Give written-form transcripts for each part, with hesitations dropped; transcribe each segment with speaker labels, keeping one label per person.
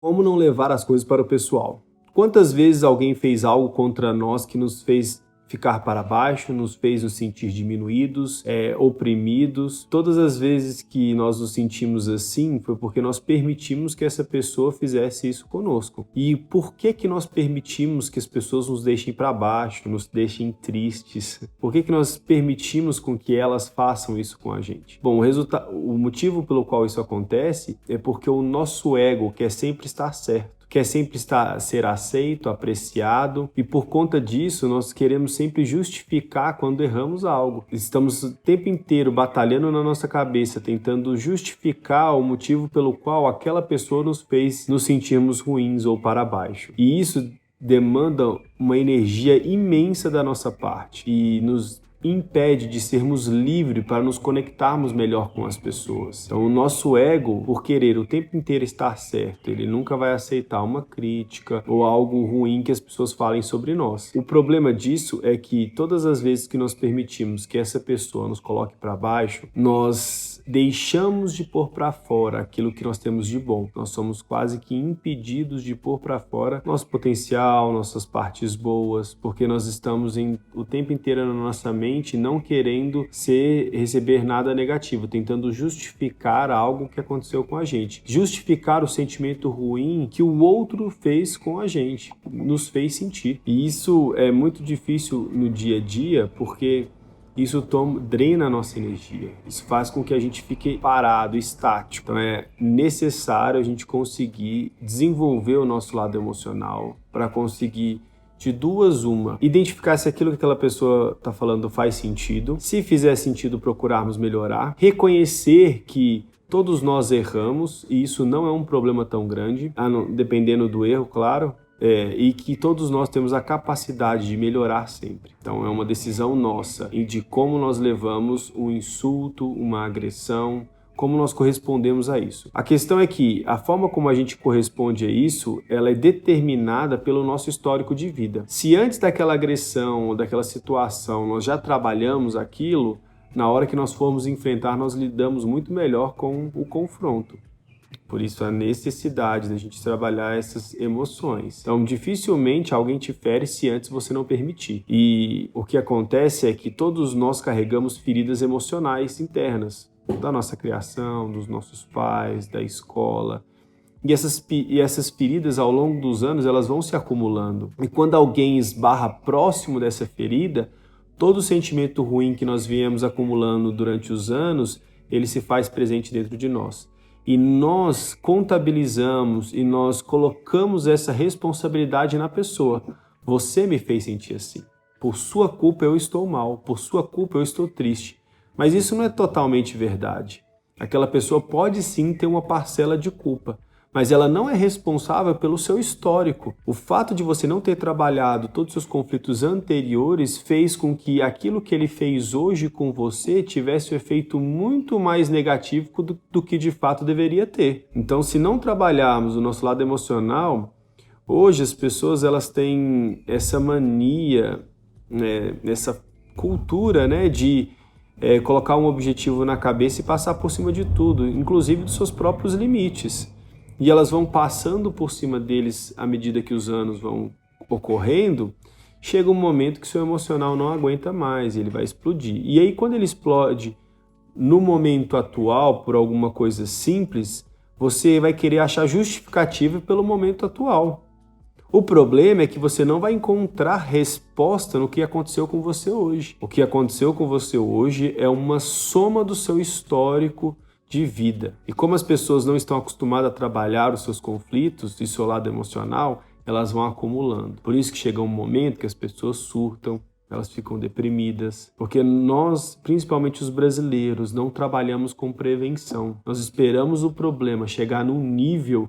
Speaker 1: Como não levar as coisas para o pessoal? Quantas vezes alguém fez algo contra nós que nos fez ficar para baixo, nos fez nos sentir diminuídos, oprimidos? Todas as vezes que nós nos sentimos assim, foi porque nós permitimos que essa pessoa fizesse isso conosco. E por que nós permitimos que as pessoas nos deixem para baixo, nos deixem tristes? Por que nós permitimos com que elas façam isso com a gente? Bom, o motivo pelo qual isso acontece é porque o nosso ego quer sempre estar certo. Quer sempre ser aceito, apreciado, e por conta disso nós queremos sempre justificar quando erramos algo. Estamos o tempo inteiro batalhando na nossa cabeça, tentando justificar o motivo pelo qual aquela pessoa nos fez nos sentirmos ruins ou para baixo. E isso demanda uma energia imensa da nossa parte e nos impede de sermos livres para nos conectarmos melhor com as pessoas. Então o nosso ego, por querer o tempo inteiro estar certo, ele nunca vai aceitar uma crítica ou algo ruim que as pessoas falem sobre nós. O problema disso é que todas as vezes que nós permitimos que essa pessoa nos coloque para baixo, nós deixamos de pôr para fora aquilo que nós temos de bom. Nós somos quase que impedidos de pôr para fora nosso potencial, nossas partes boas, porque nós estamos o tempo inteiro na nossa mente não querendo receber nada negativo, tentando justificar algo que aconteceu com a gente. Justificar o sentimento ruim que o outro fez com a gente, nos fez sentir. E isso é muito difícil no dia a dia, porque isso drena a nossa energia. Isso faz com que a gente fique parado, estático. Então é necessário a gente conseguir desenvolver o nosso lado emocional para conseguir, de duas uma, identificar se aquilo que aquela pessoa está falando faz sentido. Se fizer sentido, procurarmos melhorar. Reconhecer que todos nós erramos e isso não é um problema tão grande, dependendo do erro, claro. E que todos nós temos a capacidade de melhorar sempre. Então é uma decisão nossa de como nós levamos um insulto, uma agressão, como nós correspondemos a isso. A questão é que a forma como a gente corresponde a isso, ela é determinada pelo nosso histórico de vida. Se antes daquela agressão ou daquela situação nós já trabalhamos aquilo, na hora que nós formos enfrentar, nós lidamos muito melhor com o confronto. Por isso a necessidade da gente trabalhar essas emoções. Então dificilmente alguém te fere se antes você não permitir. E o que acontece é que todos nós carregamos feridas emocionais internas, da nossa criação, dos nossos pais, da escola. E essas feridas ao longo dos anos elas vão se acumulando. E quando alguém esbarra próximo dessa ferida, todo o sentimento ruim que nós viemos acumulando durante os anos, ele se faz presente dentro de nós. E nós contabilizamos e nós colocamos essa responsabilidade na pessoa. Você me fez sentir assim. Por sua culpa eu estou mal, por sua culpa eu estou triste. Mas isso não é totalmente verdade. Aquela pessoa pode sim ter uma parcela de culpa, mas ela não é responsável pelo seu histórico. O fato de você não ter trabalhado todos os seus conflitos anteriores fez com que aquilo que ele fez hoje com você tivesse um efeito muito mais negativo do que de fato deveria ter. Então, se não trabalharmos o nosso lado emocional, hoje as pessoas elas têm essa mania, essa cultura, de colocar um objetivo na cabeça e passar por cima de tudo, inclusive dos seus próprios limites. E elas vão passando por cima deles à medida que os anos vão ocorrendo, chega um momento que seu emocional não aguenta mais, ele vai explodir. E aí quando ele explode no momento atual, por alguma coisa simples, você vai querer achar justificativa pelo momento atual. O problema é que você não vai encontrar resposta no que aconteceu com você hoje. O que aconteceu com você hoje é uma soma do seu histórico de vida. E como as pessoas não estão acostumadas a trabalhar os seus conflitos e seu lado emocional, elas vão acumulando. Por isso que chega um momento que as pessoas surtam, elas ficam deprimidas, porque nós, principalmente os brasileiros, não trabalhamos com prevenção. Nós esperamos o problema chegar num nível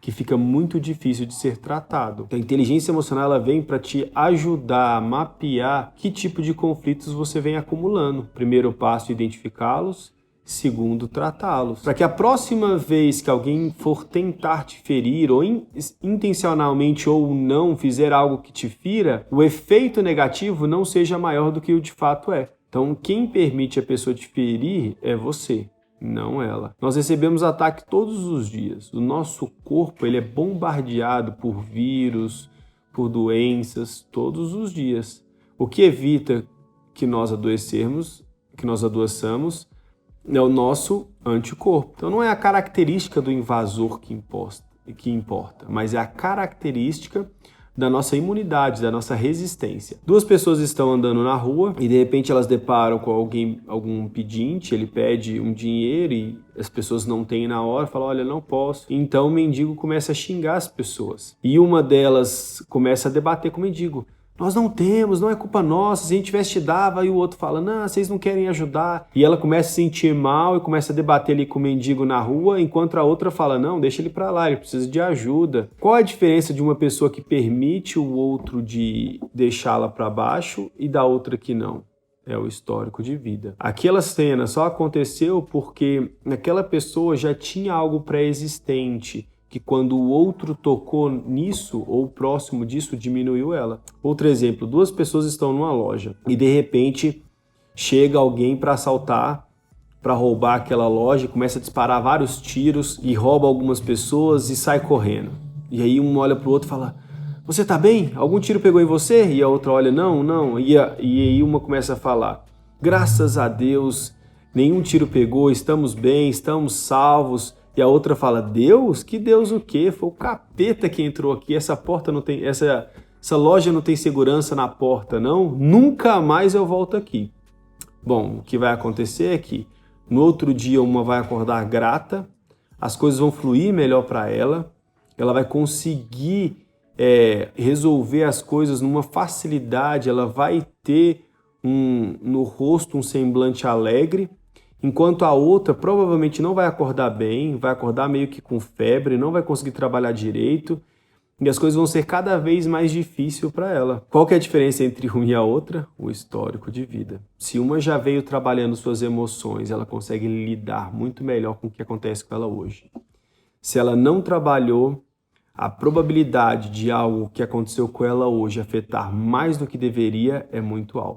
Speaker 1: que fica muito difícil de ser tratado. Então, a inteligência emocional ela vem para te ajudar a mapear que tipo de conflitos você vem acumulando. Primeiro passo, identificá-los. Segundo, tratá-los. Para que a próxima vez que alguém for tentar te ferir, ou intencionalmente ou não fizer algo que te fira, o efeito negativo não seja maior do que o de fato é. Então, quem permite a pessoa te ferir é você. não ela. Nós recebemos ataque todos os dias. O nosso corpo ele é bombardeado por vírus, por doenças, todos os dias. O que evita que nós adoecermos, que nós adoeçamos, é o nosso anticorpo. Então não é a característica do invasor que importa, mas é a característica da nossa imunidade, da nossa resistência. Duas pessoas estão andando na rua e de repente elas deparam com algum pedinte, ele pede um dinheiro e as pessoas não têm na hora, falam, olha, não posso. Então o mendigo começa a xingar as pessoas. E uma delas começa a debater com o mendigo. Nós não temos, não é culpa nossa, se a gente tivesse te dava, e o outro fala, não, vocês não querem ajudar. E ela começa a se sentir mal e começa a debater ali com o mendigo na rua, enquanto a outra fala, não, deixa ele pra lá, ele precisa de ajuda. Qual a diferença de uma pessoa que permite o outro de deixá-la pra baixo e da outra que não? É o histórico de vida. Aquela cena só aconteceu porque aquela pessoa já tinha algo pré-existente, que quando o outro tocou nisso ou próximo disso, diminuiu ela. Outro exemplo, duas pessoas estão numa loja e de repente chega alguém para assaltar, para roubar aquela loja, começa a disparar vários tiros e rouba algumas pessoas e sai correndo. E aí um olha para o outro e fala, você tá bem? Algum tiro pegou em você? E a outra olha, não. E aí uma começa a falar, graças a Deus, nenhum tiro pegou, estamos bem, estamos salvos. E a outra fala, Deus? Que Deus o quê? Foi o capeta que entrou aqui, essa porta não tem, essa loja não tem segurança na porta, não? Nunca mais eu volto aqui. Bom, o que vai acontecer é que no outro dia uma vai acordar grata, as coisas vão fluir melhor para ela vai conseguir resolver as coisas numa facilidade, ela vai ter no rosto um semblante alegre, enquanto a outra provavelmente não vai acordar bem, vai acordar meio que com febre, não vai conseguir trabalhar direito e as coisas vão ser cada vez mais difíceis para ela. Qual que é a diferença entre uma e a outra? O histórico de vida. Se uma já veio trabalhando suas emoções, ela consegue lidar muito melhor com o que acontece com ela hoje. Se ela não trabalhou, a probabilidade de algo que aconteceu com ela hoje afetar mais do que deveria é muito alta.